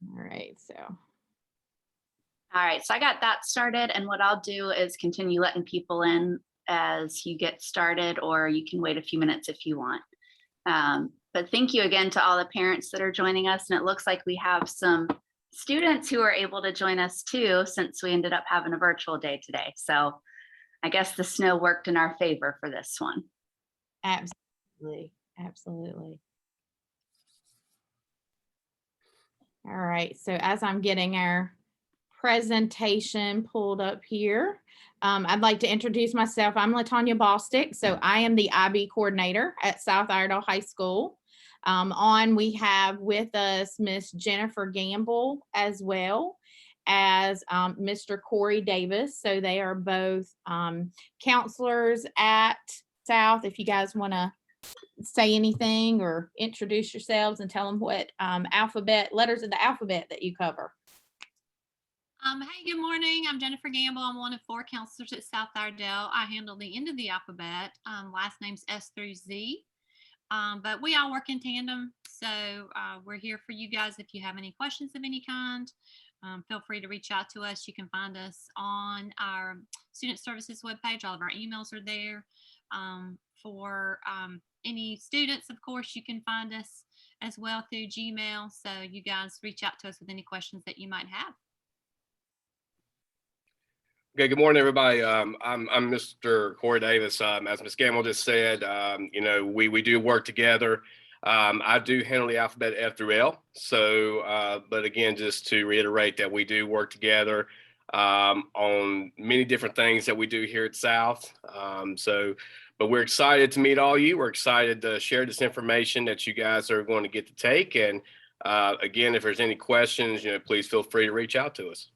All right, so. All right, so I got that started, and what I'll do is continue letting people in as you get started, or you can wait a few minutes if you want. But thank you again to all the parents that are joining us, and it looks like we have some students who are able to join us too, since we ended up having a virtual day today. So I guess the snow worked in our favor for this one. Absolutely, absolutely. All right, so as I'm getting our presentation pulled up here, I'd like to introduce myself. I'm LaTanya Bostick, so I am the IB coordinator at South Iredell High School. We have with us Miss Jennifer Gamble as well as Mr. Corey Davis. So they are both counselors at South. If you guys want to say anything or introduce yourselves and tell them what letters of the alphabet that you cover. Hey, good morning. I'm Jennifer Gamble. I'm one of 4 counselors at South Iredell. I handle the end of the alphabet. Last name's S through Z. But we all work in tandem. So we're here for you guys if you have any questions of any kind. Feel free to reach out to us. You can find us on our student services webpage. All of our emails are there. For any students, of course, you can find us as well through Gmail. So you guys reach out to us with any questions that you might have. Okay, good morning, everybody. I'm Mr. Corey Davis. As Ms. Gamble just said, we do work together. I do handle the alphabet F through L. So, but again, just to reiterate that we do work together on many different things that we do here at South. But we're excited to meet all you. We're excited to share this information that you guys are going to get to take. And again, if there's any questions, please feel free to reach out to us.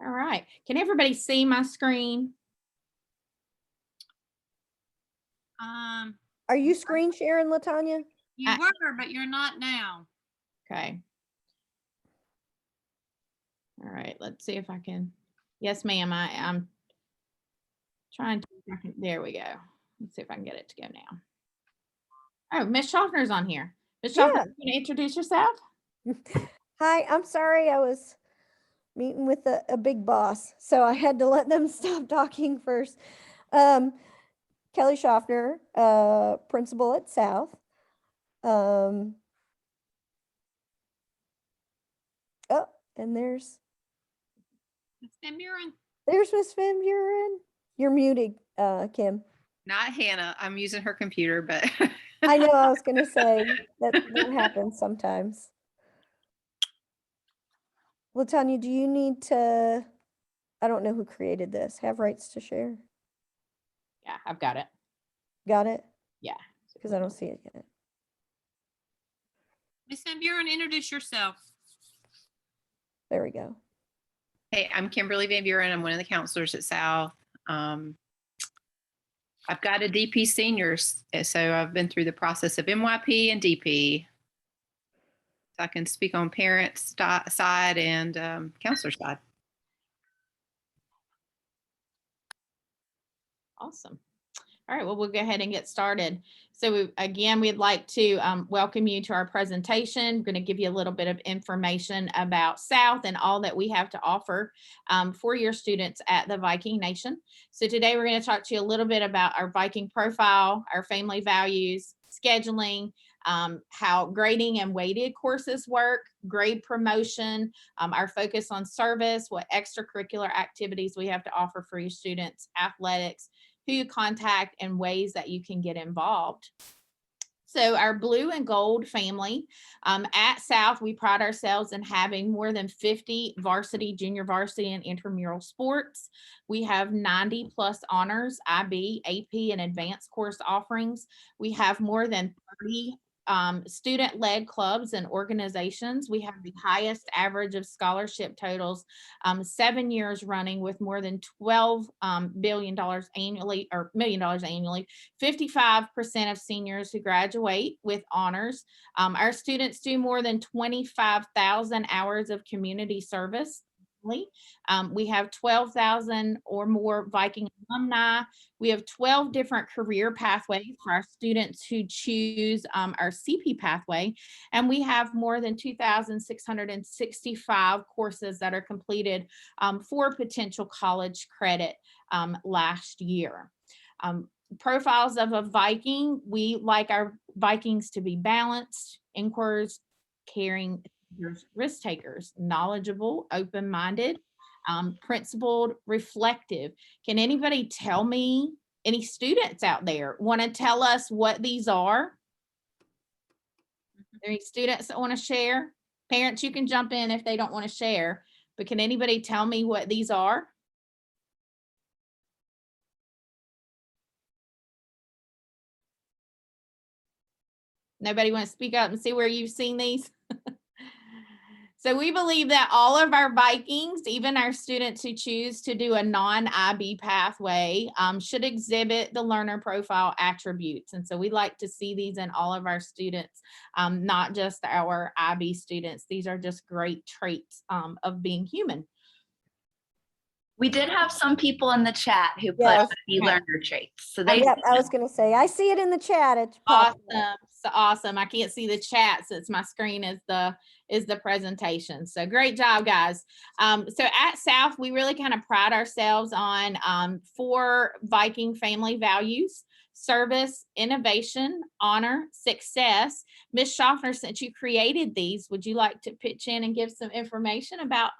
All right. Can everybody see my screen? Are you screen sharing, LaTanya? You were, but you're not now. Okay. All right. Let's see if I can. Yes, ma'am. I'm trying to. There we go. Let's see if I can get it to go now. Oh, Miss Schaffner's on here. Miss Schaffner, you want to introduce yourself? Hi, I'm sorry. I was meeting with a big boss, so I had to let them stop talking first. Kelly Schaffner, principal at South. Oh, and there's Miss Van Buren. There's Miss Van Buren. You're muted, Kim. Not Hannah. I'm using her computer, but I know. I was going to say that happens sometimes. LaTanya, do you need to? I don't know who created this. Have rights to share. Yeah, I've got it. Got it? Yeah. Because I don't see it yet. Miss Van Buren, introduce yourself. There we go. hey, I'm Kimberly Van Buren. I'm one of the counselors at South. I've got a DP seniors, so I've been through the process of MYP and DP. So I can speak on parents side and counselor side. Awesome. All right, well, we'll go ahead and get started. So again, we'd like to welcome you to our presentation. We're going to give you a little bit of information about South and all that we have to offer for your students at the Viking Nation. So today we're going to talk to you a little bit about our Viking profile, our family values, scheduling, how grading and weighted courses work, grade promotion, our focus on service, what extracurricular activities we have to offer for your students, athletics, who you contact, and ways that you can get involved. So our blue and gold family at South, we pride ourselves in having more than 50 varsity, junior varsity, and intramural sports. We have 90 plus honors, IB, AP, and advanced course offerings. We have more than 30 student-led clubs and organizations. We have the highest average of scholarship totals 7 years running, with more than $12 billion annually, or $1 million annually. 55% of seniors who graduate with honors. Our students do more than 25,000 hours of community service. We have 12,000 or more Viking alumni. We have 12 different career pathways for our students who choose our CP pathway. And we have more than 2,665 courses that are completed for potential college credit last year. Profiles of a Viking: we like our Vikings to be balanced, inquirers, caring, risk takers, knowledgeable, open-minded, principled, reflective. Can anybody tell me, any students out there want to tell us what these are? Are there any students that want to share? Parents, you can jump in if they don't want to share, but can anybody tell me what these are? Nobody want to speak up and see where you've seen these? So we believe that all of our Vikings, even our students who choose to do a non-IB pathway, should exhibit the learner profile attributes. And so we like to see these in all of our students, not just our IB students. These are just great traits of being human. We did have some people in the chat who put Yes. the learner traits. So they Yep, I was going to say, I see it in the chat. It's Awesome. popping up. So awesome. I can't see the chat since my screen is the presentation. So great job, guys. So at South, we really kind of pride ourselves on 4 Viking family values: service, innovation, honor, success. Ms. Schaffner, since you created these, would you like to pitch in and give some information about?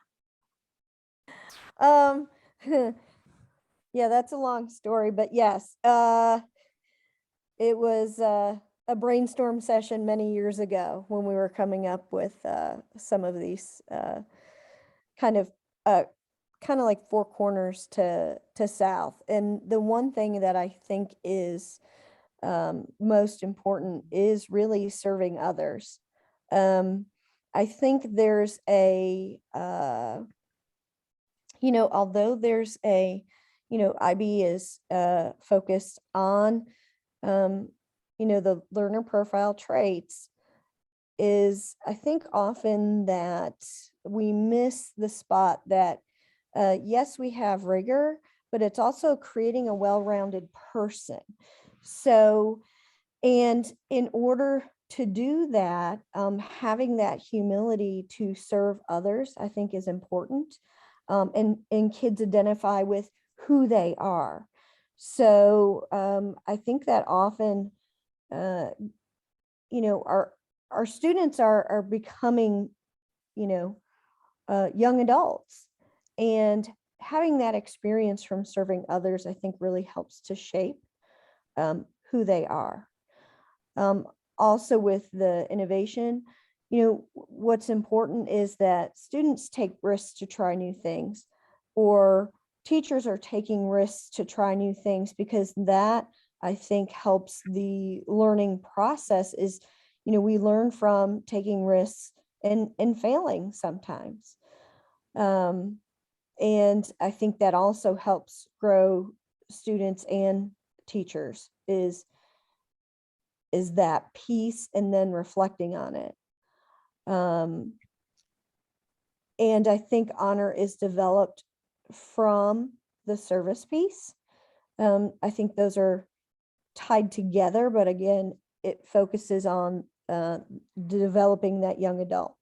Yeah, that's a long story, but yes, it was a brainstorm session many years ago when we were coming up with some of these kind of like 4 corners to South. And the one thing that I think is most important is really serving others. I think there's a although there's a, IB is focused on, the learner profile traits, is I think often that we miss the spot that, yes, we have rigor, but it's also creating a well-rounded person. So, and in order to do that, having that humility to serve others, I think is important. And kids identify with who they are. So I think that often, our students are becoming, young adults, and having that experience from serving others, I think really helps to shape who they are. Also with the innovation, what's important is that students take risks to try new things, or teachers are taking risks to try new things, because that, I think, helps the learning process. Is, we learn from taking risks and failing sometimes. And I think that also helps grow students and teachers, is that piece, and then reflecting on it. And I think honor is developed from the service piece. I think those are tied together, but again, it focuses on developing that young adult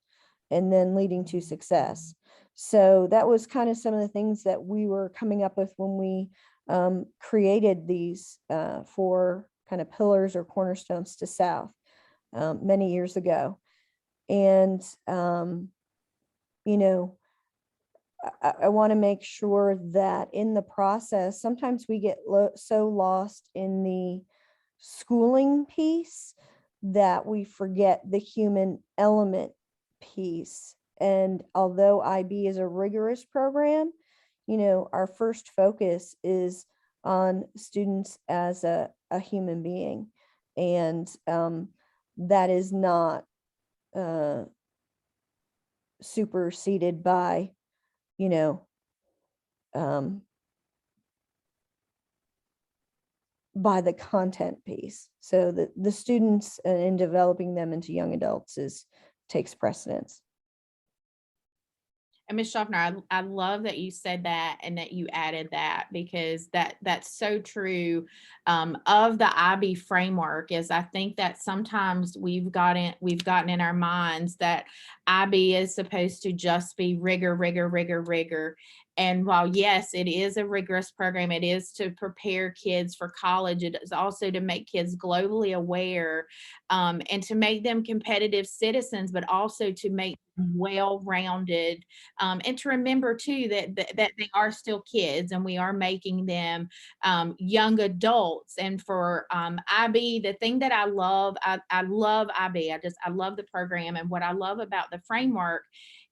and then leading to success. So that was kind of some of the things that we were coming up with when we created these 4 kind of pillars or cornerstones to South many years ago. And, I want to make sure that in the process, sometimes we get so lost in the schooling piece that we forget the human element piece. And although IB is a rigorous program, our first focus is on students as a human being. And that is not superseded by, by the content piece. So the students in developing them into young adults takes precedence. And Ms. Schaffner, I love that you said that and that you added that, because that's so true of the IB framework. Is I think that sometimes we've gotten in our minds that IB is supposed to just be rigor. And while yes, it is a rigorous program, it is to prepare kids for college. It is also to make kids globally aware and to make them competitive citizens, but also to make them well-rounded, and to remember too that they are still kids and we are making them young adults. And for IB, the thing that I love IB. I love the program, and what I love about the framework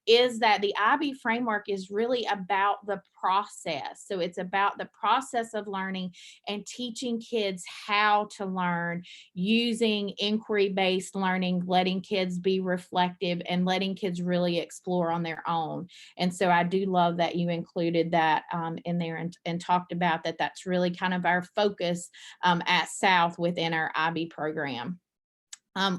is that the IB framework is really about the process. So it's about the process of learning and teaching kids how to learn using inquiry-based learning, letting kids be reflective and letting kids really explore on their own. And so I do love that you included that in there and talked about that. That's really kind of our focus at South within our IB program.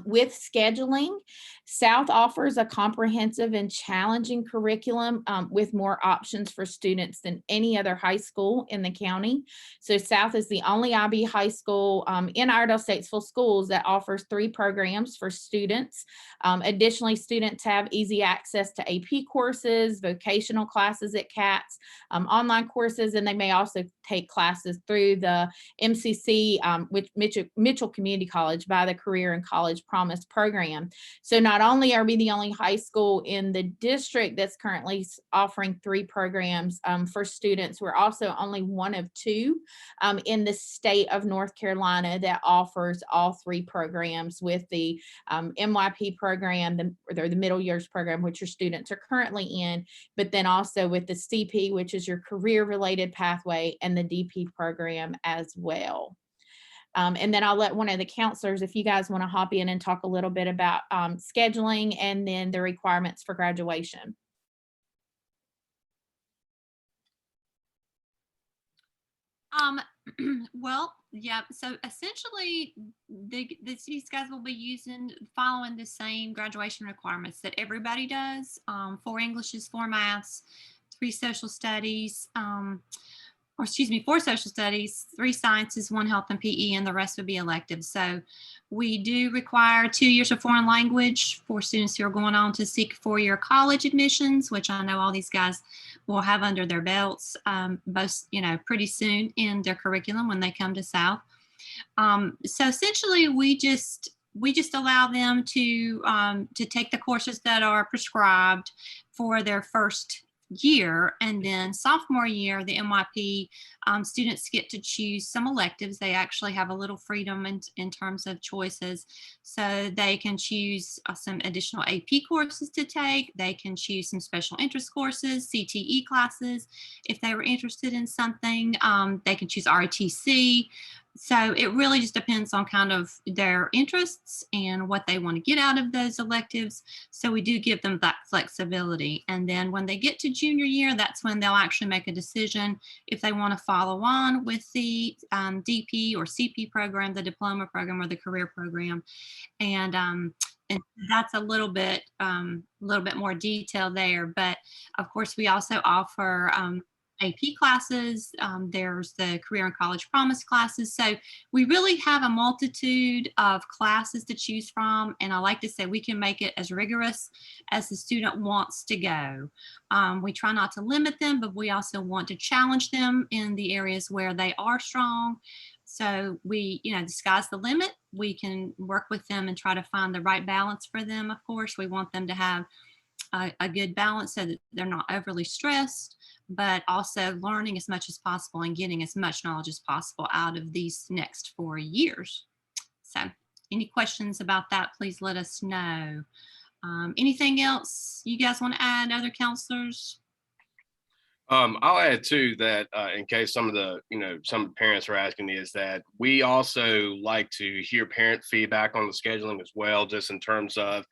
With scheduling, South offers a comprehensive and challenging curriculum with more options for students than any other high school in the county. So South is the only IB high school in Iredell Statesville schools that offers 3 programs for students. Additionally, students have easy access to AP courses, vocational classes at CATS, online courses, and they may also take classes through the MCC, with Mitchell Community College by the Career and College Promise program. So not only are we the only high school in the district that's currently offering 3 programs for students, we're also only one of 2 in the state of North Carolina that offers all 3 programs, with the MYP program, the middle years program, which your students are currently in, but then also with the CP, which is your career related pathway, and the DP program as well. And then I'll let one of the counselors, if you guys want to hop in and talk a little bit about scheduling and then the requirements for graduation. Well, yeah, so essentially these guys will be following the same graduation requirements that everybody does. 4 Englishes, 4 maths, 3 social studies, 4 social studies, 3 sciences, 1 health and PE, and the rest would be electives. So we do require 2 years of foreign language for students who are going on to seek 4-year college admissions, which I know all these guys will have under their belts, pretty soon in their curriculum when they come to South. So essentially, we just allow them to take the courses that are prescribed for their first year, and then sophomore year, the MYP students get to choose some electives. They actually have a little freedom in terms of choices, so they can choose some additional AP courses to take. They can choose some special interest courses, CTE classes if they were interested in something. They can choose ROTC. So it really just depends on kind of their interests and what they want to get out of those electives. So we do give them that flexibility. And then when they get to junior year, that's when they'll actually make a decision if they want to follow on with the DP or CP program, the diploma program, or the career program. And that's a little bit more detail there. But of course, we also offer AP classes. There's the Career and College Promise classes. So we really have a multitude of classes to choose from. And I like to say we can make it as rigorous as the student wants to go. We try not to limit them, but we also want to challenge them in the areas where they are strong. So we, the sky's the limit. We can work with them and try to find the right balance for them. Of course, we want them to have a good balance so that they're not overly stressed, but also learning as much as possible and getting as much knowledge as possible out of these next 4 years. So any questions about that, please let us know. Anything else you guys want to add, other counselors? I'll add too that in case some of the parents are asking, is that we also like to hear parent feedback on the scheduling as well, just in terms of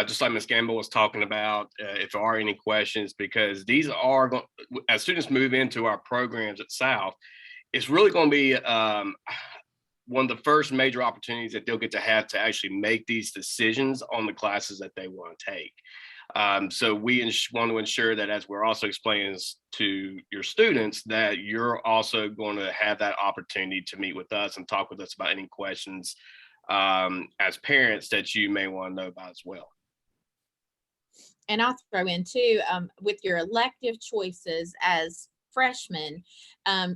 just like Ms. Gamble was talking about, if there are any questions, because these are, as students move into our programs at South, it's really going to be one of the first major opportunities that they'll get to have to actually make these decisions on the classes that they want to take. So we want to ensure that as we're also explaining this to your students, that you're also going to have that opportunity to meet with us and talk with us about any questions as parents that you may want to know about as well. And I'll throw in too, with your elective choices as freshmen.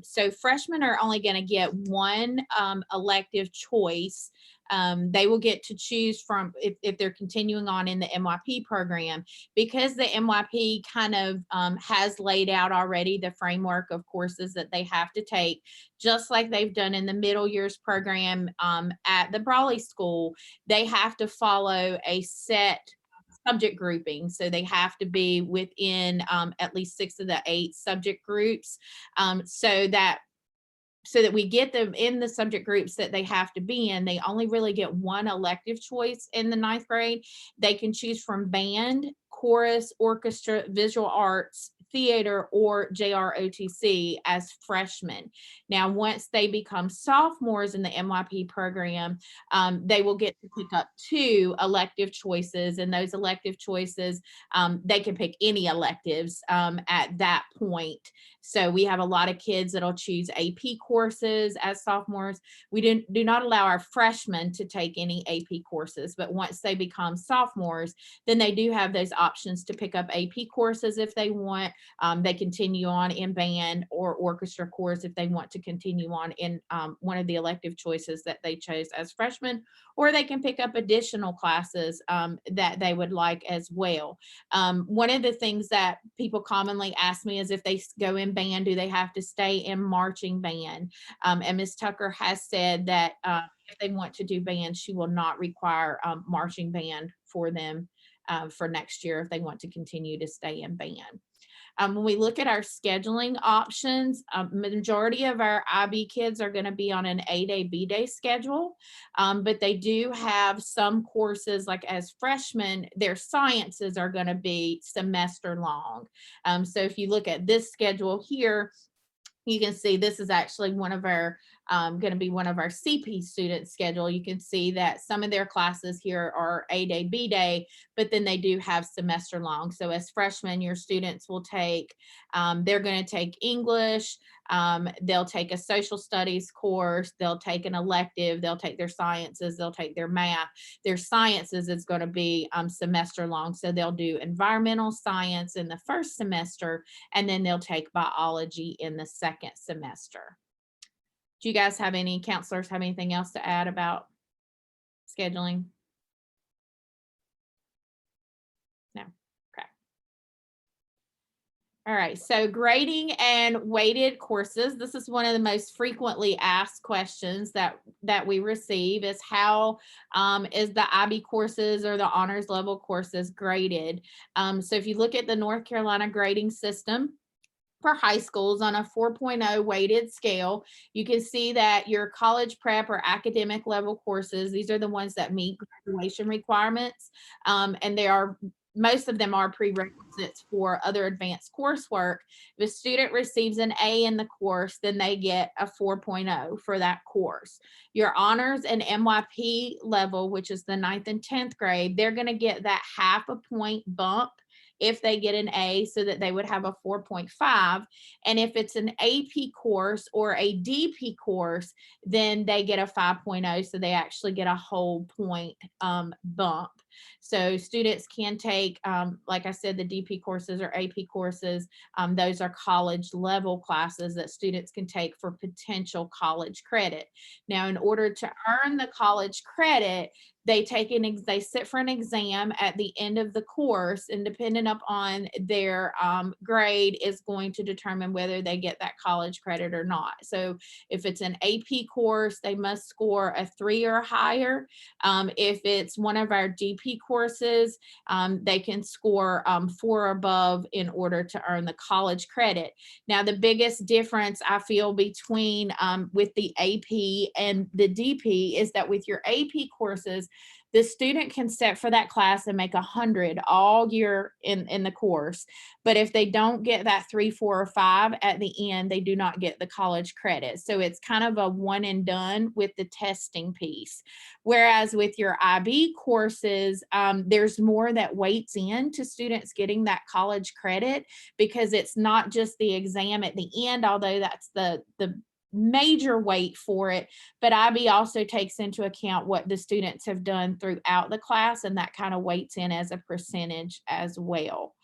So freshmen are only going to get one elective choice. They will get to choose from if they're continuing on in the MYP program, because the MYP kind of has laid out already the framework of courses that they have to take, just like they've done in the middle years program at the Brawley School. They have to follow a set subject grouping. So they have to be within at least 6 of the 8 subject groups, so that we get them in the subject groups that they have to be in. They only really get one elective choice in the 9th grade. They can choose from band, chorus, orchestra, visual arts, theater, or JROTC as freshmen. Now, once they become sophomores in the MYP program, they will get to pick up 2 elective choices, and those elective choices, they can pick any electives at that point. So we have a lot of kids that'll choose AP courses as sophomores. We do not allow our freshmen to take any AP courses, but once they become sophomores, then they do have those options to pick up AP courses if they want. They continue on in band or orchestra course if they want to continue on in one of the elective choices that they chose as freshmen, or they can pick up additional classes that they would like as well. One of the things that people commonly ask me is if they go in band, do they have to stay in marching band? And Ms. Tucker has said that if they want to do band, she will not require marching band for them for next year if they want to continue to stay in band. When we look at our scheduling options, majority of our IB kids are going to be on an A-day, B-day schedule, but they do have some courses, like as freshmen, their sciences are going to be semester long. So if you look at this schedule here, you can see this is actually one of our going to be one of our CP students schedule. You can see that some of their classes here are A-day, B-day, but then they do have semester long. So as freshmen, your students will take, they're going to take English, they'll take a social studies course, they'll take an elective, they'll take their sciences, they'll take their math. Their sciences is going to be semester long. So they'll do environmental science in the first semester, and then they'll take biology in the second semester. Do you guys have any counselors have anything else to add about scheduling? No. Okay. All right. So grading and weighted courses. This is one of the most frequently asked questions that we receive is how is the IB courses or the honors level courses graded? So if you look at the North Carolina grading system, for high schools on a 4.0 weighted scale, you can see that your college prep or academic level courses, these are the ones that meet graduation requirements, and most of them are prerequisites for other advanced coursework. If a student receives an A in the course, then they get a 4.0 for that course. Your honors and MYP level, which is the 9th and 10th grade, they're going to get that half a point bump if they get an A, so that they would have a 4.5. And if it's an AP course or a DP course, then they get a 5.0. So they actually get a whole point bump. So students can take, like I said, the DP courses or AP courses. Those are college level classes that students can take for potential college credit. Now, in order to earn the college credit, they sit for an exam at the end of the course, and depending upon their grade is going to determine whether they get that college credit or not. So if it's an AP course, they must score a 3 or higher. If it's one of our DP courses, they can score 4 or above in order to earn the college credit. Now, the biggest difference I feel between with the AP and the DP is that with your AP courses, the student can sit for that class and make 100 all year in the course. But if they don't get that 3, 4, or 5 at the end, they do not get the college credit. So it's kind of a one and done with the testing piece. Whereas with your IB courses, there's more that weights into students getting that college credit, because it's not just the exam at the end, although that's the major weight for it, but IB also takes into account what the students have done throughout the class, and that kind of weights in as a percentage as well.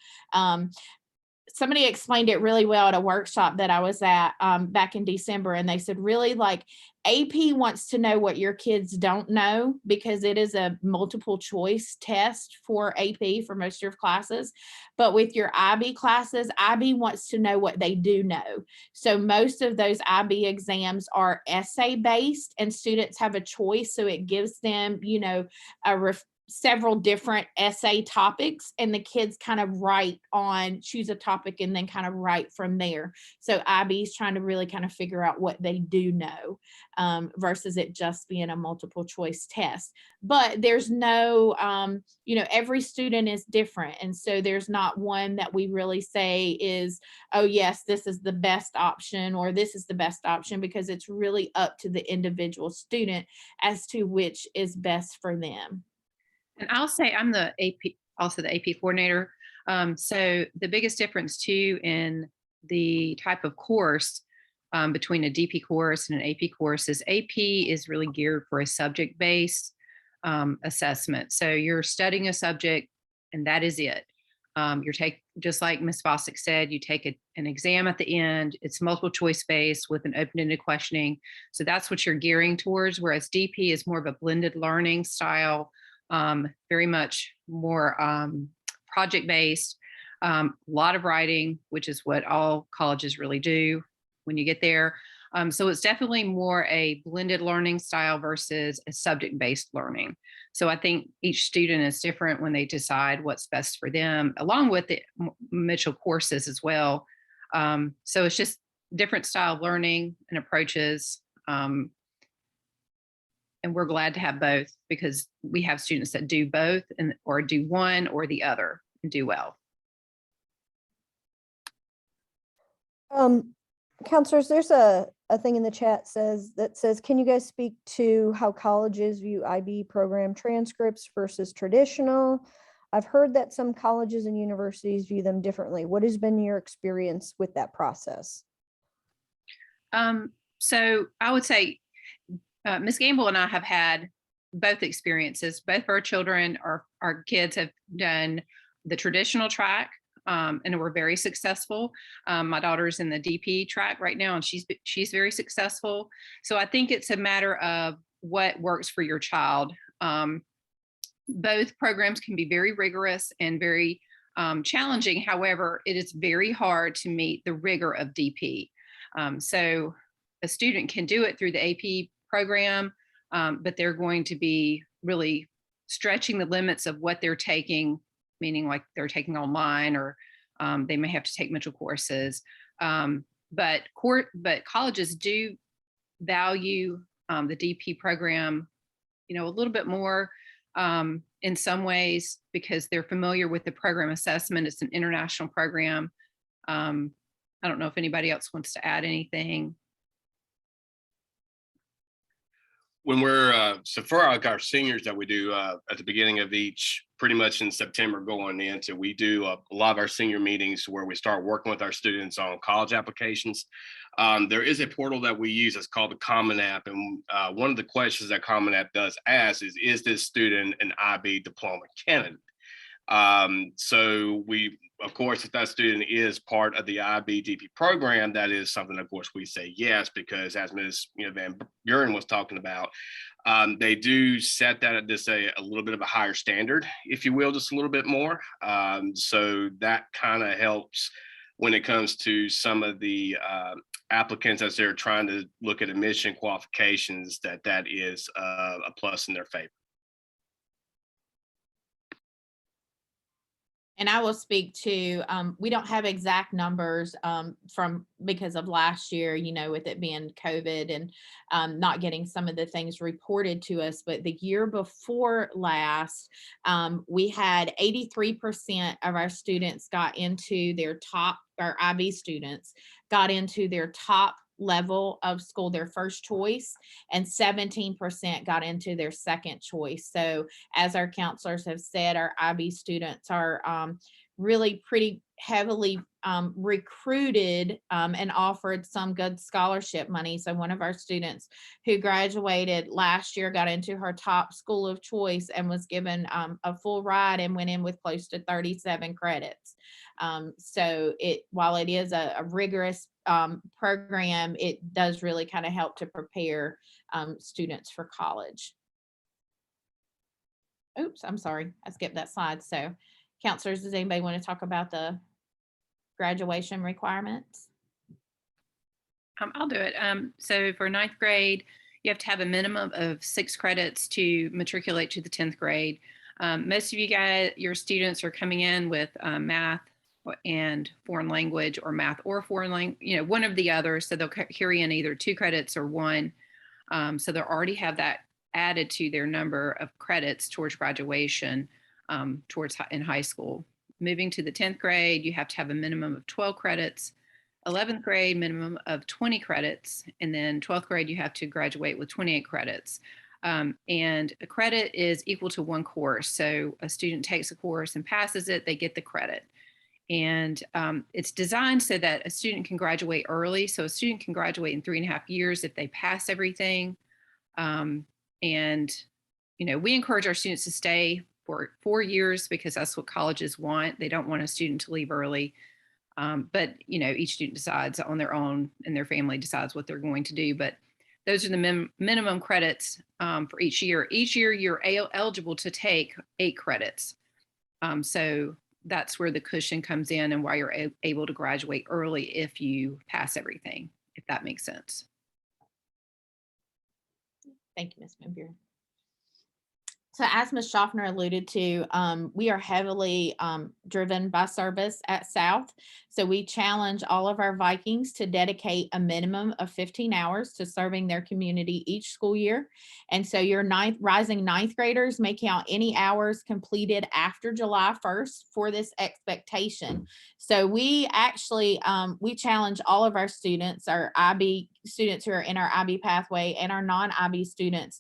Somebody explained it really well at a workshop that I was at back in December, and they said, really, like, AP wants to know what your kids don't know, because it is a multiple choice test for AP for most of your classes. But with your IB classes, IB wants to know what they do know. So most of those IB exams are essay based, and students have a choice. So it gives them, you know, several different essay topics, and the kids kind of choose a topic and then kind of write from there. So IB is trying to really kind of figure out what they do know, versus it just being a multiple choice test. But there's no, you know, every student is different. And so there's not one that we really say is, oh yes, this is the best option, or this is the best option, because it's really up to the individual student as to which is best for them. And I'll say I'm the AP, also the AP coordinator. So the biggest difference too in the type of course between a DP course and an AP course is AP is really geared for a subject-based assessment. So you're studying a subject and that is it. Just like Ms. Bostic said, you take an exam at the end. It's multiple choice based with an open-ended questioning. So that's what you're gearing towards, whereas DP is more of a blended learning style, very much more project-based, a lot of writing, which is what all colleges really do when you get there. So it's definitely more a blended learning style versus a subject-based learning. So I think each student is different when they decide what's best for them, along with the Mitchell courses as well. So it's just different style of learning and approaches. And we're glad to have both, because we have students that do both or do one or the other and do well. Counselors, there's a thing in the chat that says, can you guys speak to how colleges view IB program transcripts versus traditional? I've heard that some colleges and universities view them differently. What has been your experience with that process? So I would say Ms. Gamble and I have had both experiences. Both of our children, our kids have done the traditional track, and we're very successful. My daughter's in the DP track right now, and she's very successful. So I think it's a matter of what works for your child. Both programs can be very rigorous and very challenging. However, it is very hard to meet the rigor of DP. So a student can do it through the AP program, but they're going to be really stretching the limits of what they're taking, meaning like they're taking online, or they may have to take Mitchell courses. But colleges do value the DP program, you know, a little bit more in some ways, because they're familiar with the program assessment. It's an international program. I don't know if anybody else wants to add anything. When we're so for our seniors that we do at the beginning of each, pretty much in September going into, we do a lot of our senior meetings where we start working with our students on college applications. There is a portal that we use that's called the Common App, and one of the questions that Common App does ask is this student an IB diploma candidate? So we, of course, if that student is part of the IB DP program, that is something, of course, we say yes, because as Ms. Van Buren was talking about, they do set that at just a little bit of a higher standard, if you will, just a little bit more. So that kind of helps when it comes to some of the applicants as they're trying to look at admission qualifications, that is a plus in their favor. And I will speak to, we don't have exact numbers because of last year, with it being COVID and not getting some of the things reported to us. But the year before last, we had 83% of our students got into their top, our IB students got into their top level of school, their first choice, and 17% got into their second choice. So as our counselors have said, our IB students are really pretty heavily recruited and offered some good scholarship money. So one of our students who graduated last year got into her top school of choice and was given a full ride and went in with close to 37 credits. So while it is a rigorous program, it does really kind of help to prepare students for college. Oops, I'm sorry, I skipped that slide. So counselors, does anybody want to talk about the graduation requirements? I'll do it. So for 9th grade, you have to have a minimum of 6 credits to matriculate to the 10th grade. Most of you guys, your students are coming in with math and foreign language, or math or foreign language, one of the other. So they'll carry in either 2 credits or 1. So they'll already have that added to their number of credits towards graduation in high school. Moving to the 10th grade, you have to have a minimum of 12 credits. 11th grade, minimum of 20 credits. And then 12th grade, you have to graduate with 28 credits. And a credit is equal to 1 course. So a student takes a course and passes it, they get the credit. And it's designed so that a student can graduate early. So a student can graduate in 3.5 years if they pass everything. And, we encourage our students to stay for 4 years because that's what colleges want. They don't want a student to leave early. But, each student decides on their own, and their family decides what they're going to do. But those are the minimum credits for each year. Each year, you're eligible to take 8 credits. So that's where the cushion comes in and why you're able to graduate early if you pass everything, if that makes sense. Thank you, Ms. Van Buren. So as Ms. Schaffner alluded to, we are heavily driven by service at South. So we challenge all of our Vikings to dedicate a minimum of 15 hours to serving their community each school year. And so your rising 9th graders may count any hours completed after July 1st for this expectation. So we actually, we challenge all of our students, our IB students who are in our IB pathway and our non-IB students,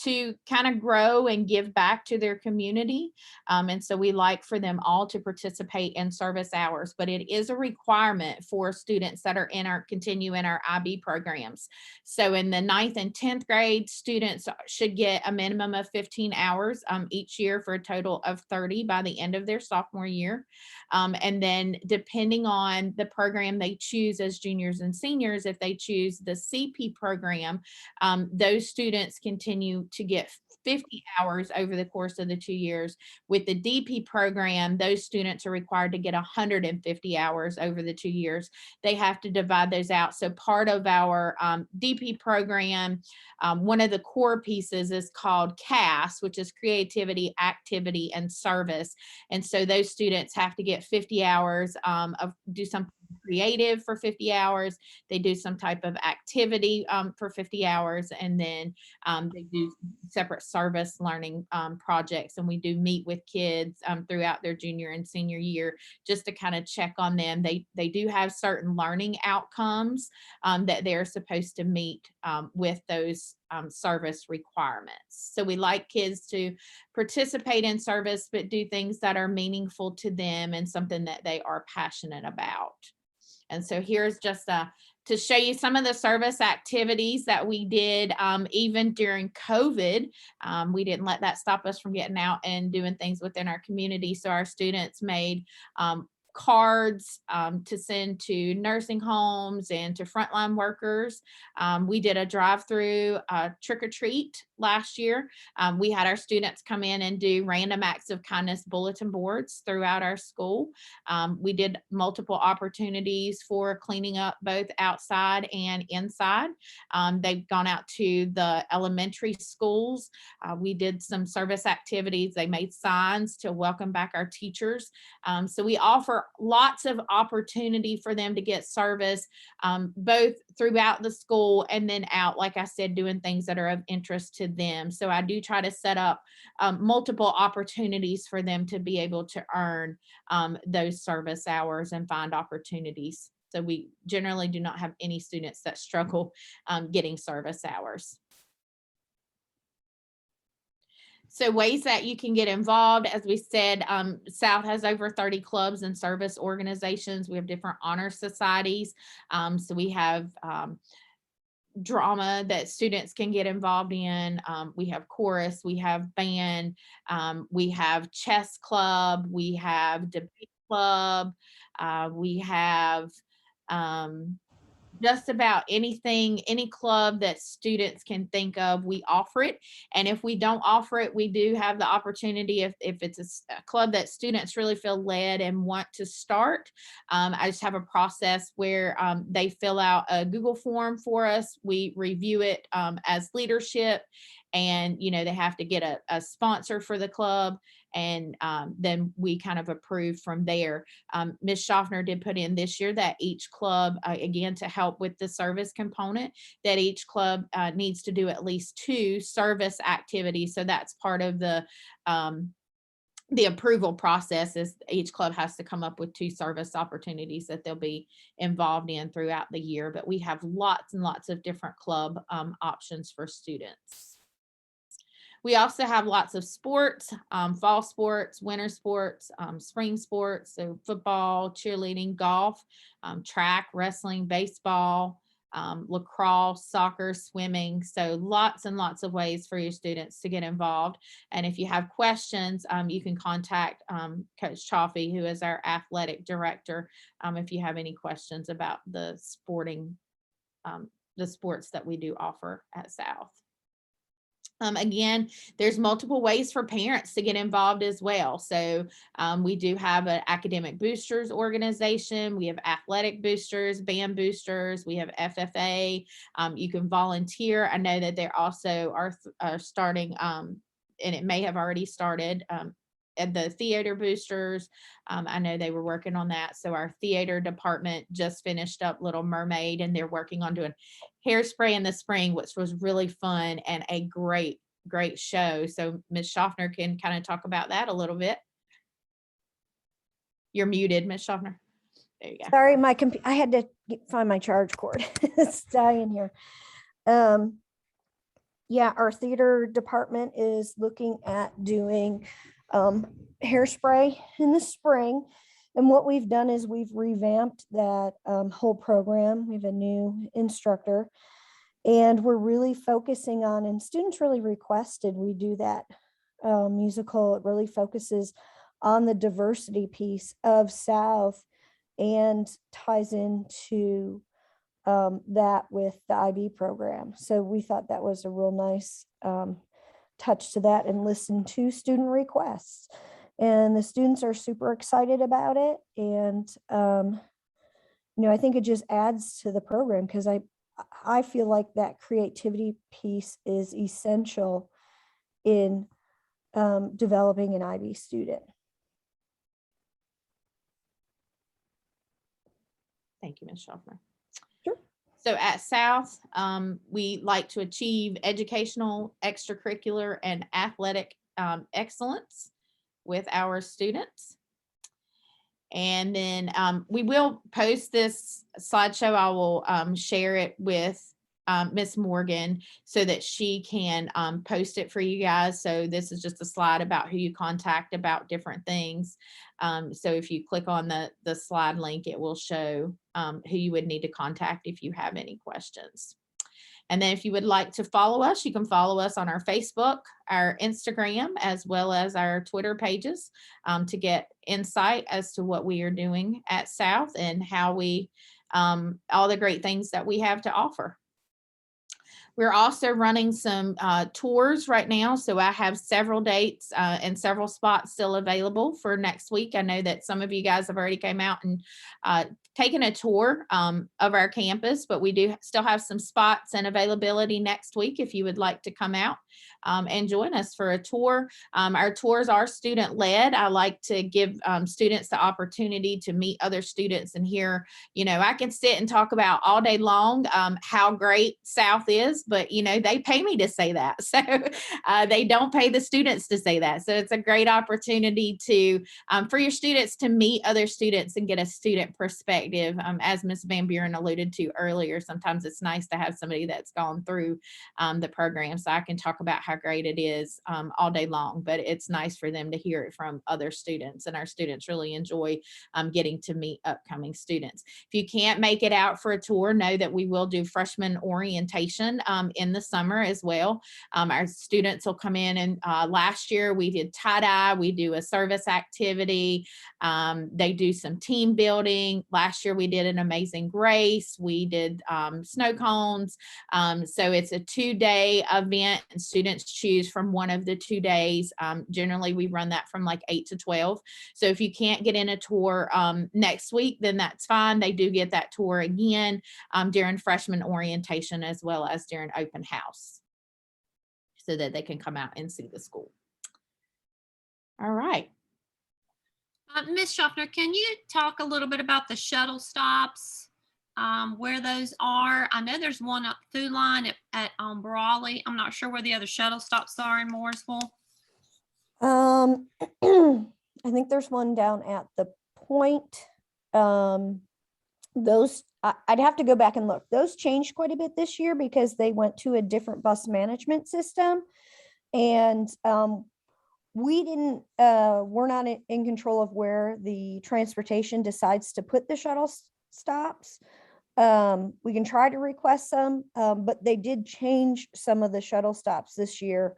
to kind of grow and give back to their community. And so we like for them all to participate in service hours, but it is a requirement for students that are continue in our IB programs. So in the 9th and 10th grade, students should get a minimum of 15 hours each year for a total of 30 by the end of their sophomore year. And then depending on the program they choose as juniors and seniors, if they choose the CP program, those students continue to get 50 hours over the course of the 2 years. With the DP program, those students are required to get 150 hours over the 2 years. They have to divide those out. So part of our DP program, one of the core pieces is called CAS, which is creativity, activity, and service. And so those students have to get 50 hours of do something creative for 50 hours. They do some type of activity for 50 hours, and then they do separate service learning projects. And we do meet with kids throughout their junior and senior year just to kind of check on them. They do have certain learning outcomes that they're supposed to meet with those service requirements. So we like kids to participate in service, but do things that are meaningful to them and something that they are passionate about. And so here's just to show you some of the service activities that we did even during COVID. We didn't let that stop us from getting out and doing things within our community. So our students made cards to send to nursing homes and to frontline workers. We did a drive-through trick or treat last year. We had our students come in and do random acts of kindness bulletin boards throughout our school. We did multiple opportunities for cleaning up both outside and inside. They've gone out to the elementary schools. We did some service activities. They made signs to welcome back our teachers. So we offer lots of opportunity for them to get service, both throughout the school and then out, like I said, doing things that are of interest to them. So I do try to set up multiple opportunities for them to be able to earn those service hours and find opportunities. So we generally do not have any students that struggle getting service hours. So ways that you can get involved, as we said, South has over 30 clubs and service organizations. We have different honor societies. So we have drama that students can get involved in. We have chorus, we have band, we have chess club, we have debate club, we have just about anything, any club that students can think of, we offer it. And if we don't offer it, we do have the opportunity, if it's a club that students really feel led and want to start. I just have a process where they fill out a Google form for us. We review it as leadership, and they have to get a sponsor for the club, and then we kind of approve from there. Ms. Schaffner did put in this year that each club, again, to help with the service component, that each club needs to do at least 2 service activities. So that's part of the approval process, is each club has to come up with 2 service opportunities that they'll be involved in throughout the year. But we have lots and lots of different club options for students. We also have lots of sports, fall sports, winter sports, spring sports, so football, cheerleading, golf, track, wrestling, baseball, lacrosse, soccer, swimming. So lots and lots of ways for your students to get involved. And if you have questions, you can contact Coach Chaffee, who is our athletic director, if you have any questions about the sports that we do offer at South. Again, there's multiple ways for parents to get involved as well. So we do have an academic boosters organization. We have athletic boosters, band boosters. We have FFA. You can volunteer. I know that there also are starting, and it may have already started, at the theater boosters. I know they were working on that. So our theater department just finished up Little Mermaid, and they're working on doing Hairspray in the spring, which was really fun and a great show. So Ms. Schaffner can kind of talk about that a little bit. You're muted, Ms. Schaffner. There you go. Sorry, I had to find my charge cord. It's dying here. Yeah, our theater department is looking at doing Hairspray in the spring. And what we've done is we've revamped that whole program. We have a new instructor, and we're really focusing on, and students really requested we do that musical. It really focuses on the diversity piece of South and ties into that with the IB program. So we thought that was a real nice touch to that, and listen to student requests. And the students are super excited about it. And, I think it just adds to the program, because I feel like that creativity piece is essential in developing an IB student. Thank you, Ms. Schaffner. Sure. So at South, we like to achieve educational, extracurricular, and athletic excellence with our students. And then we will post this slideshow. I will share it with Miss Morgan so that she can post it for you guys. So this is just a slide about who you contact about different things. So if you click on the slide link, it will show who you would need to contact if you have any questions. And then if you would like to follow us, you can follow us on our Facebook, our Instagram, as well as our Twitter pages to get insight as to what we are doing at South and how we, all the great things that we have to offer. We're also running some tours right now. So I have several dates and several spots still available for next week. I know that some of you guys have already came out and taken a tour of our campus, but we do still have some spots and availability next week if you would like to come out and join us for a tour. Our tours are student led. I like to give students the opportunity to meet other students and hear, you know, I can sit and talk about all day long how great South is, but you know, they pay me to say that. So they don't pay the students to say that. So it's a great opportunity to for your students to meet other students and get a student perspective. As Ms. Van Buren alluded to earlier, sometimes it's nice to have somebody that's gone through the program. So I can talk about how great it is all day long, but it's nice for them to hear it from other students. And our students really enjoy getting to meet upcoming students. If you can't make it out for a tour, know that we will do freshman orientation in the summer as well. Our students will come in, and last year we did tie-dye, we do a service activity, they do some team building. Last year we did an Amazing Grace, we did snow cones. So it's a 2-day event and students choose from one of the 2 days. Generally we run that from like 8 to 12. So if you can't get in a tour next week, then that's fine. They do get that tour again during freshman orientation as well as during open house so that they can come out and see the school. All right. Ms. Schaffner, can you talk a little bit about the shuttle stops, where those are? I know there's one up Food Line at Brawley. I'm not sure where the other shuttle stops are in Mooresville. I think there's one down at the Point. Those I'd have to go back and look. Those changed quite a bit this year because they went to a different bus management system, and we're not in control of where the transportation decides to put the shuttle stops. We can try to request some, but they did change some of the shuttle stops this year.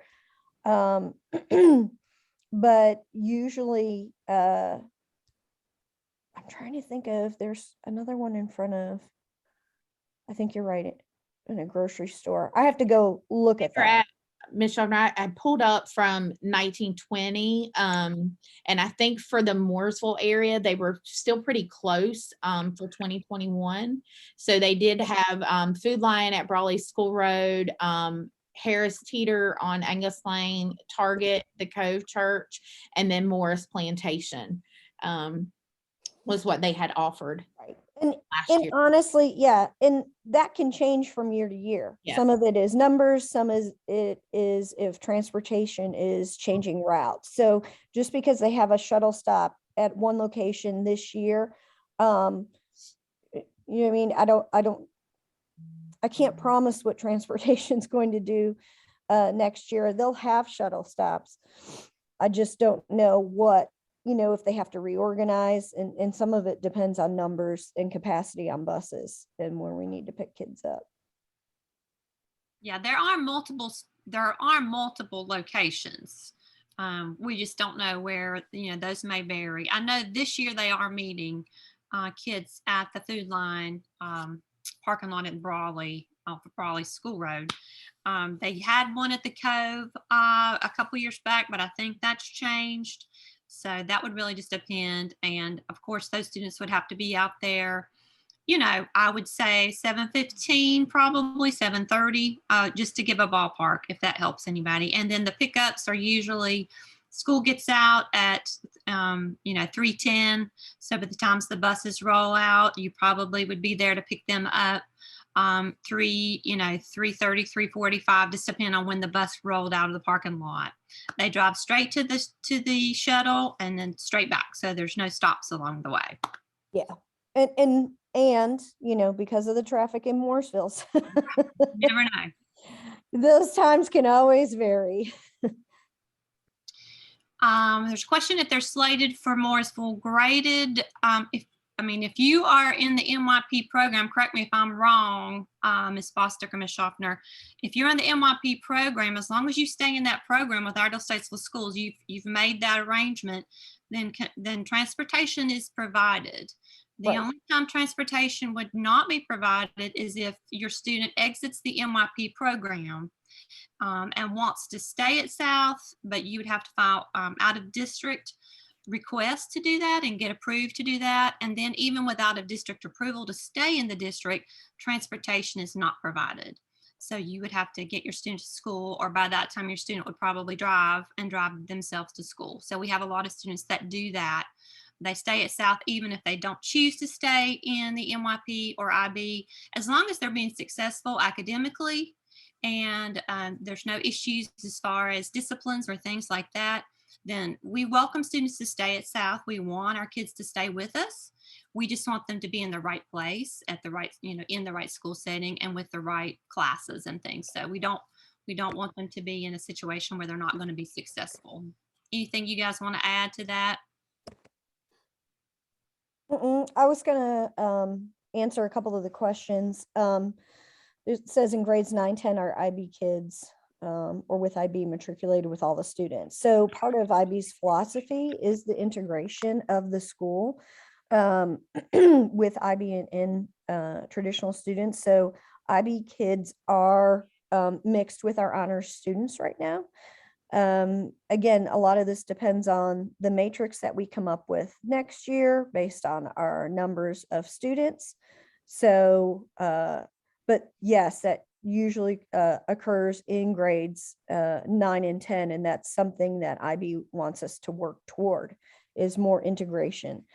But usually, I'm trying to think of, there's another one in front of, I think you're right, in a grocery store. I have to go look at that. Ms. Schaffner, I pulled up from 1920, and I think for the Mooresville area, they were still pretty close for 2021. So they did have Food Lion at Brawley School Road, Harris Teeter on Angus Lane, Target, the Cove Church, and then Morris Plantation was what they had offered. Right. Last And year. honestly, yeah, and that can change from year to year. Yes. Some of it is numbers, some is if transportation is changing routes. So just because they have a shuttle stop at one location this year, you know what I mean? I can't promise what transportation is going to do next year. They'll have shuttle stops. I just don't know what, you know, if they have to reorganize, and some of it depends on numbers and capacity on buses and where we need to pick kids up. Yeah, there are multiple locations. We just don't know where, you know, those may vary. I know this year they are meeting kids at the Food Line parking lot in Brawley, off of Brawley School Road. They had one at the Cove a couple years back, but I think that's changed. So that would really just depend. And of course, those students would have to be out there, you know, I would say 7:15, probably 7:30, just to give a ballpark, if that helps anybody. And then the pickups are usually, school gets out at, 3:10. So by the time the buses roll out, you probably would be there to pick them up 3:30, 3:45, just depending on when the bus rolled out of the parking lot. They drive straight to the shuttle and then straight back. So there's no stops along the way. Yeah. And you know, because of the traffic in Mooresville, You never know. those times can always vary. There's a question if they're slated for Mooresville graded. I mean, if you are in the MYP program, correct me if I'm wrong, Ms. Foster or Ms. Schaffner, if you're in the MYP program, as long as you stay in that program with Iredell Statesville Schools, you've made that arrangement, then transportation is provided. The Right. only time transportation would not be provided is if your student exits the MYP program and wants to stay at South, but you would have to file out of district request to do that and get approved to do that. And then even without a district approval to stay in the district, transportation is not provided. So you would have to get your student to school, or by that time your student would probably drive themselves to school. So we have a lot of students that do that. They stay at South even if they don't choose to stay in the MYP or IB, as long as they're being successful academically and there's no issues as far as disciplines or things like that, then we welcome students to stay at South. We want our kids to stay with us. We just want them to be in the right place at the right, in the right school setting and with the right classes and things. So we don't want them to be in a situation where they're not going to be successful. Anything you guys want to add to that? I was gonna answer a couple of the questions. It says in grades 9, 10 are IB kids or with IB matriculated with all the students. So part of IB's philosophy is the integration of the school with IB and traditional students. So IB kids are mixed with our honors students right now. Again, a lot of this depends on the matrix that we come up with next year based on our numbers of students. So, but yes, that usually occurs in grades 9 and 10, and that's something that IB wants us to work toward, is more integration.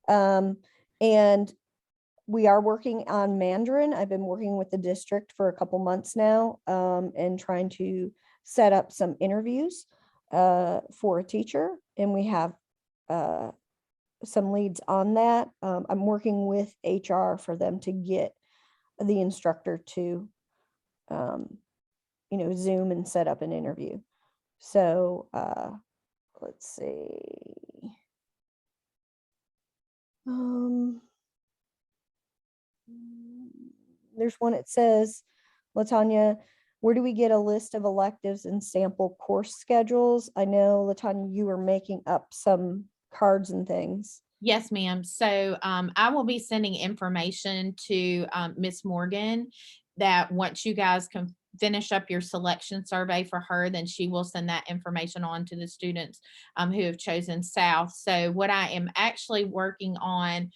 And we are working on Mandarin. I've been working with the district for a couple months now and trying to set up some interviews for a teacher, and we have some leads on that. I'm working with HR for them to get the instructor to Zoom and set up an interview. So let's see. There's one that says, LaTanya, where do we get a list of electives and sample course schedules? I know, LaTanya, you were making up some cards and things. Yes, ma'am. So I will be sending information to Miss Morgan that once you guys can finish up your selection survey for her, then she will send that information on to the students who have chosen South. So what I am actually working on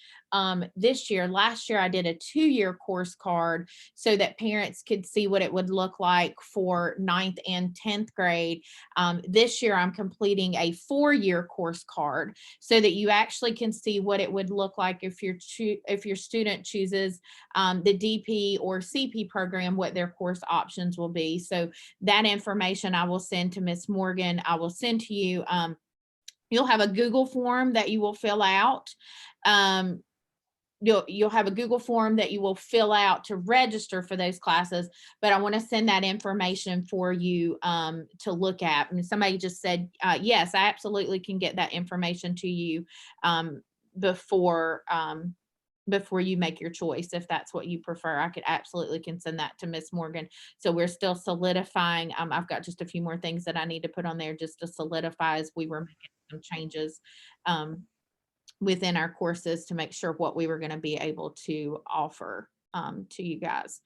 this year, last year I did a 2-year course card so that parents could see what it would look like for 9th and 10th grade. This year I'm completing a 4-year course card so that you actually can see what it would look like if your student chooses the DP or CP program, what their course options will be. So that information I will send to Miss Morgan. I will send to you. You'll have a Google form that you will fill out. You'll have a Google form that you will fill out to register for those classes, but I want to send that information for you to look at. And somebody just said, yes, I absolutely can get that information to you before you make your choice. If that's what you prefer, I could absolutely can send that to Miss Morgan. So we're still solidifying. I've got just a few more things that I need to put on there just to solidify as we were making some changes within our courses to make sure what we were going to be able to offer to you guys.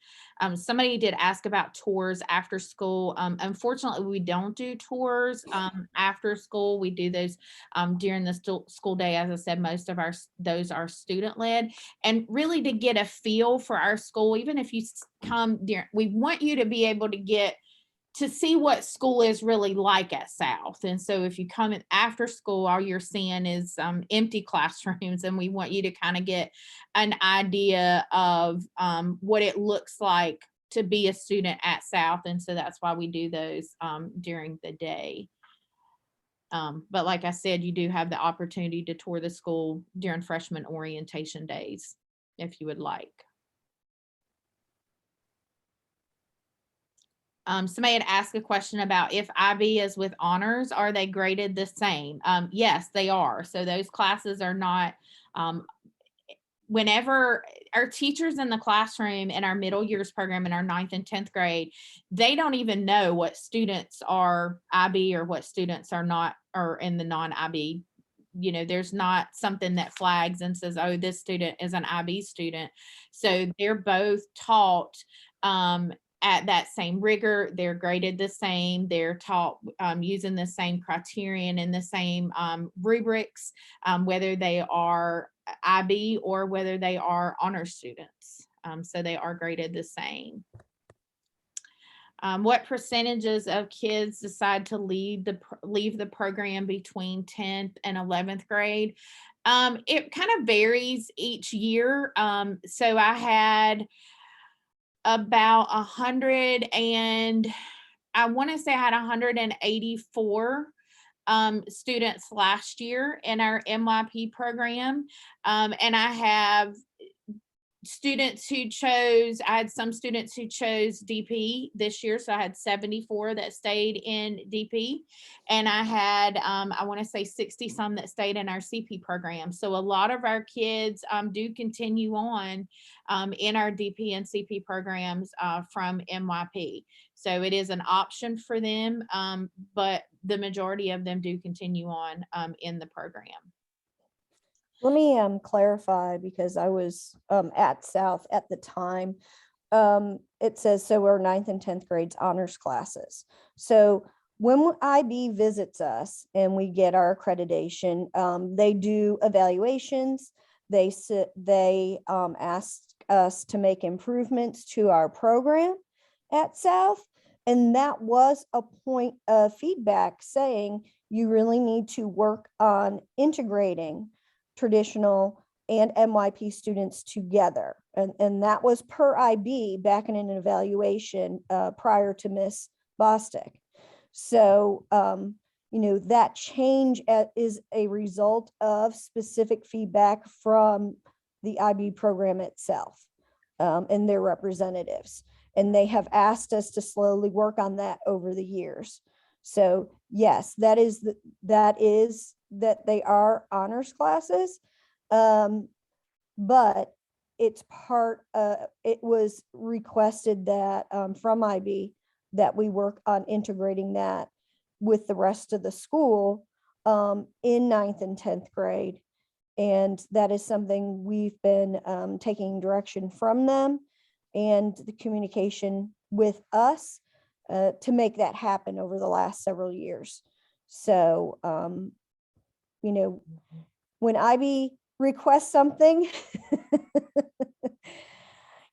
Somebody did ask about tours after school. Unfortunately, we don't do tours after school. We do those during the school day. As I said, most of those are student led, and really to get a feel for our school, even if you come during, we want you to be able to get to see what school is really like at South. And so if you come in after school, all you're seeing is empty classrooms, and we want you to kind of get an idea of what it looks like to be a student at South. And so that's why we do those during the day. But like I said, you do have the opportunity to tour the school during freshman orientation days if you would like. Somebody had asked a question about if IB is with honors, are they graded the same? Yes, they are. So those classes are not, whenever our teachers in the classroom in our middle years program in our 9th and 10th grade, they don't even know what students are IB or what students are not, or in the non-IB. You know, there's not something that flags and says, oh, this student is an IB student. So they're both taught at that same rigor. They're graded the same. They're taught using the same criterion and the same rubrics, whether they are IB or whether they are honor students. So they are graded the same. What percentages of kids decide to leave the program between 10th and 11th grade? It kind of varies each year. So I had about 100 and I want to say I had 184 students last year in our MYP program. And I have students who chose, I had some students who chose DP this year. So I had 74 that stayed in DP. And I had, I want to say 60 some that stayed in our CP program. So a lot of our kids do continue on in our DP and CP programs from MYP. So it is an option for them, but the majority of them do continue on in the program. Let me clarify, because I was at South at the time. It says, so we're 9th and 10th grades honors classes. So when IB visits us and we get our accreditation, they do evaluations. They ask us to make improvements to our program at South. And that was a point of feedback saying you really need to work on integrating traditional and MYP students together. And that was per IB back in an evaluation prior to Miss Bostic. So, you know, that change is a result of specific feedback from the IB program itself and their representatives. And they have asked us to slowly work on that over the years. So yes, that is that they are honors classes, but it's it was requested that from IB that we work on integrating that with the rest of the school in 9th and 10th grade. And that is something we've been taking direction from them and the communication with us to make that happen over the last several years. So, you know, when IB requests something,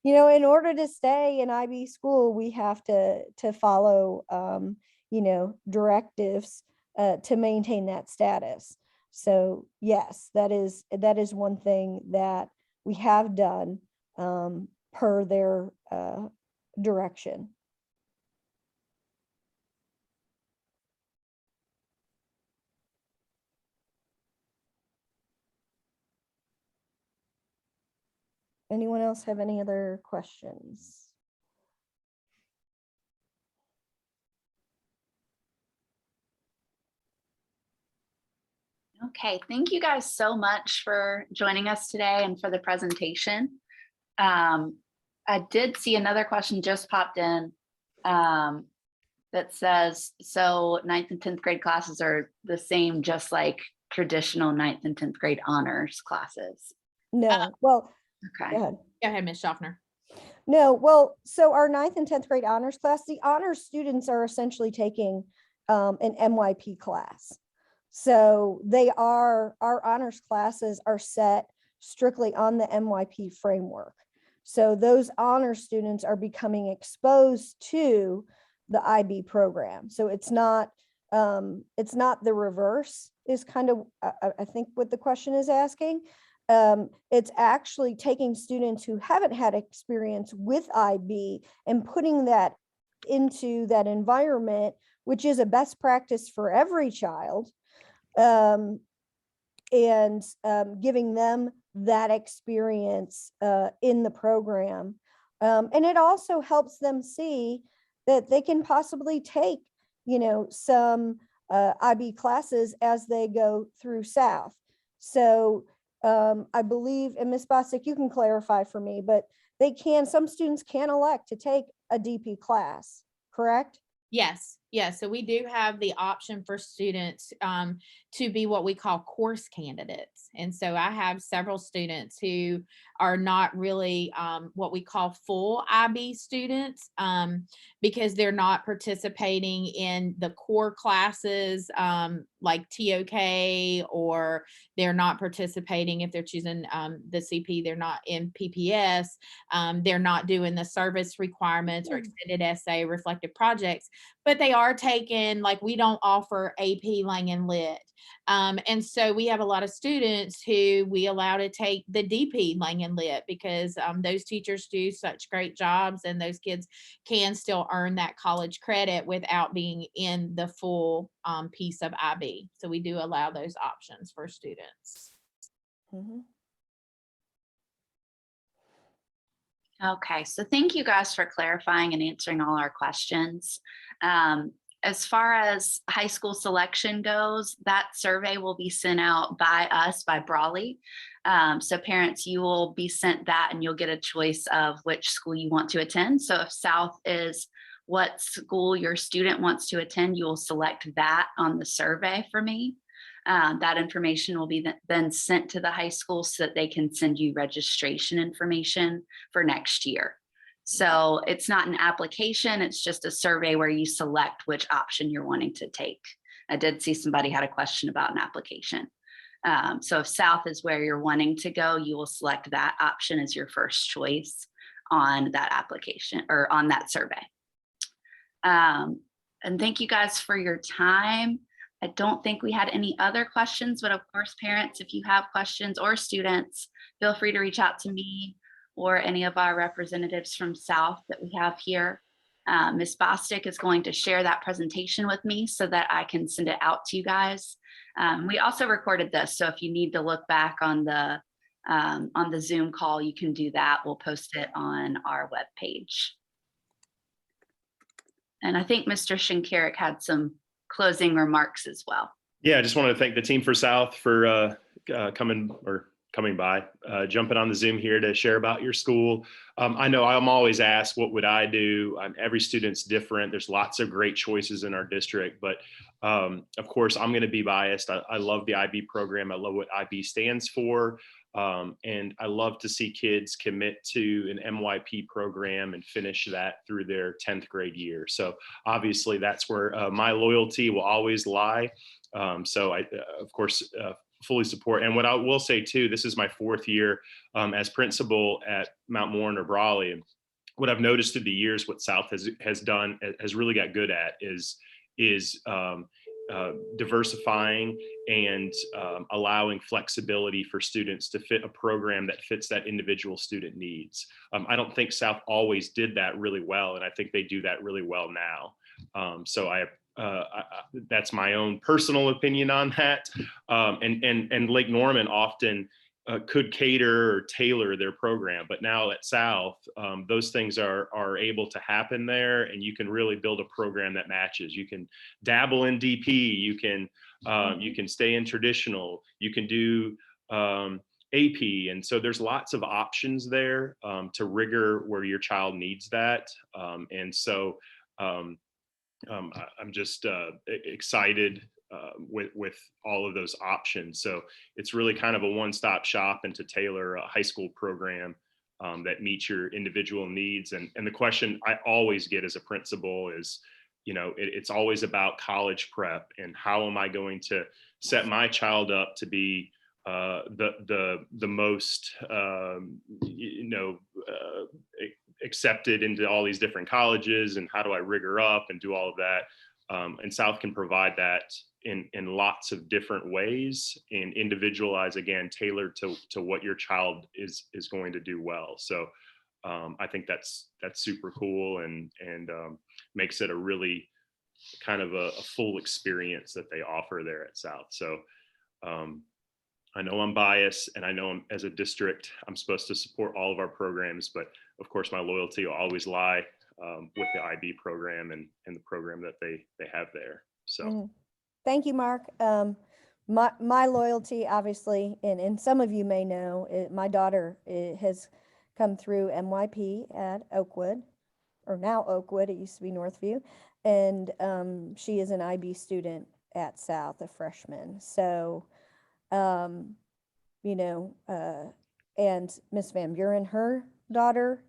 you know, in order to stay in IB school, we have to follow, you know, directives to maintain that status. So yes, that is one thing that we have done per their direction. Anyone else have any other questions? Okay, thank you guys so much for joining us today and for the presentation. I did see another question just popped in that says, so 9th and 10th grade classes are the same, just like traditional 9th and 10th grade honors classes. No, well, Okay. go ahead. Ms. Schaffner. No, well, so our 9th and 10th grade honors class, the honors students are essentially taking an MYP class. So our honors classes are set strictly on the MYP framework. So those honor students are becoming exposed to the IB program. So it's not the reverse is kind of, I think what the question is asking. It's actually taking students who haven't had experience with IB and putting that into that environment, which is a best practice for every child, and giving them that experience in the program. And it also helps them see that they can possibly take, you know, some IB classes as they go through South. So I believe, and Ms. Bostic, you can clarify for me, but some students can elect to take a DP class, correct? Yes, yes. So we do have the option for students to be what we call course candidates. And so I have several students who are not really what we call full IB students because they're not participating in the core classes like TOK, or they're not participating if they're choosing the CP, they're not in PPS, they're not doing the service requirements or extended essay reflective projects, but they are taking, like, we don't offer AP Lang and Lit. And so we have a lot of students who we allow to take the DP Lang and Lit because those teachers do such great jobs, and those kids can still earn that college credit without being in the full piece of IB. So we do allow those options for students. Mhm. Okay, so thank you guys for clarifying and answering all our questions. As far as high school selection goes, that survey will be sent out by us, by Brawley. So parents, you will be sent that and you'll get a choice of which school you want to attend. So if South is what school your student wants to attend, you will select that on the survey for me. That information will be then sent to the high school so that they can send you registration information for next year. So it's not an application, it's just a survey where you select which option you're wanting to take. I did see somebody had a question about an application. So if South is where you're wanting to go, you will select that option as your first choice on that application or on that survey. And thank you guys for your time. I don't think we had any other questions, but of course, parents, if you have questions, or students, feel free to reach out to me or any of our representatives from South that we have here. Ms. Bostic is going to share that presentation with me so that I can send it out to you guys. We also recorded this, so if you need to look back on the Zoom call, you can do that. We'll post it on our webpage. And I think Mr. Shinkarik had some closing remarks as well. Yeah, I just want to thank the team for South for coming by, jumping on the Zoom here to share about your school. I know I'm always asked, what would I do? Every student's different. There's lots of great choices in our district, but of course, I'm going to be biased. I love the IB program. I love what IB stands for. And I love to see kids commit to an MYP program and finish that through their 10th grade year. So obviously that's where my loyalty will always lie. So I, of course, fully support. And what I will say too, this is my 4th year as principal at Mount Morven or Brawley. And what I've noticed through the years, what South has really got good at is diversifying and allowing flexibility for students to fit a program that fits that individual student needs. I don't think South always did that really well, and I think they do that really well now. So that's my own personal opinion on that. And Lake Norman often could cater or tailor their program, but now at South, those things are able to happen there, and you can really build a program that matches. You can dabble in DP, you can stay in traditional, you can do AP, and so there's lots of options there to rigor where your child needs that, and so I'm just excited with all of those options. So it's really kind of a one-stop shop, and to tailor a high school program that meets your individual needs. And the question I always get as a principal is, you know, it's always about college prep and how am I going to set my child up to be the most, accepted into all these different colleges, and how do I rigor up and do all of that. And South can provide that in lots of different ways and individualize, again, tailored to what your child is going to do well. So I think that's super cool, and makes it a really kind of a full experience that they offer there at South. So I know I'm biased, and I know as a district, I'm supposed to support all of our programs, but of course my loyalty will always lie with the IB program and the program that they have there. So Thank you, Mark. my loyalty, obviously, and some of you may know, my daughter has come through MYP at Oakwood, or now Oakwood. It used to be Northview, and she is an IB student at South, a freshman. So, you know, and Miss Van Buren, her daughter,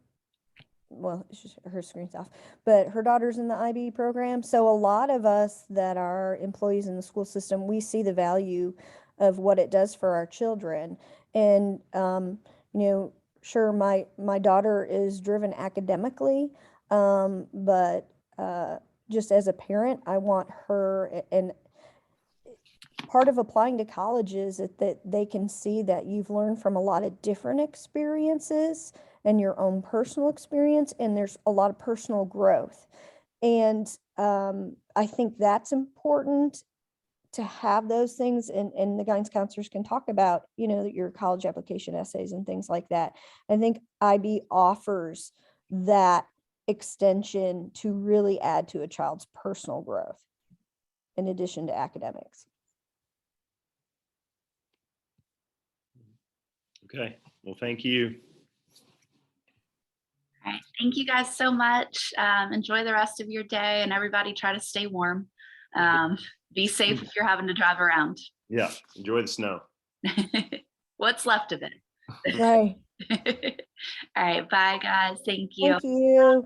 well, her screen's off, but her daughter's in the IB program. So a lot of us that are employees in the school system, we see the value of what it does for our children. And, you know, sure, my daughter is driven academically, but just as a parent, I want her, and part of applying to college is that they can see that you've learned from a lot of different experiences and your own personal experience, and there's a lot of personal growth. And I think that's important to have those things, and the guidance counselors can talk about, you know, your college application essays and things like that. I think IB offers that extension to really add to a child's personal growth in addition to academics. Okay, well, thank you. All right. Thank you guys so much. Enjoy the rest of your day, and everybody try to stay warm. Be safe if you're having to drive around. Yeah, enjoy the snow. What's left of it. Right. All right. Bye, guys. Thank you. Thank you.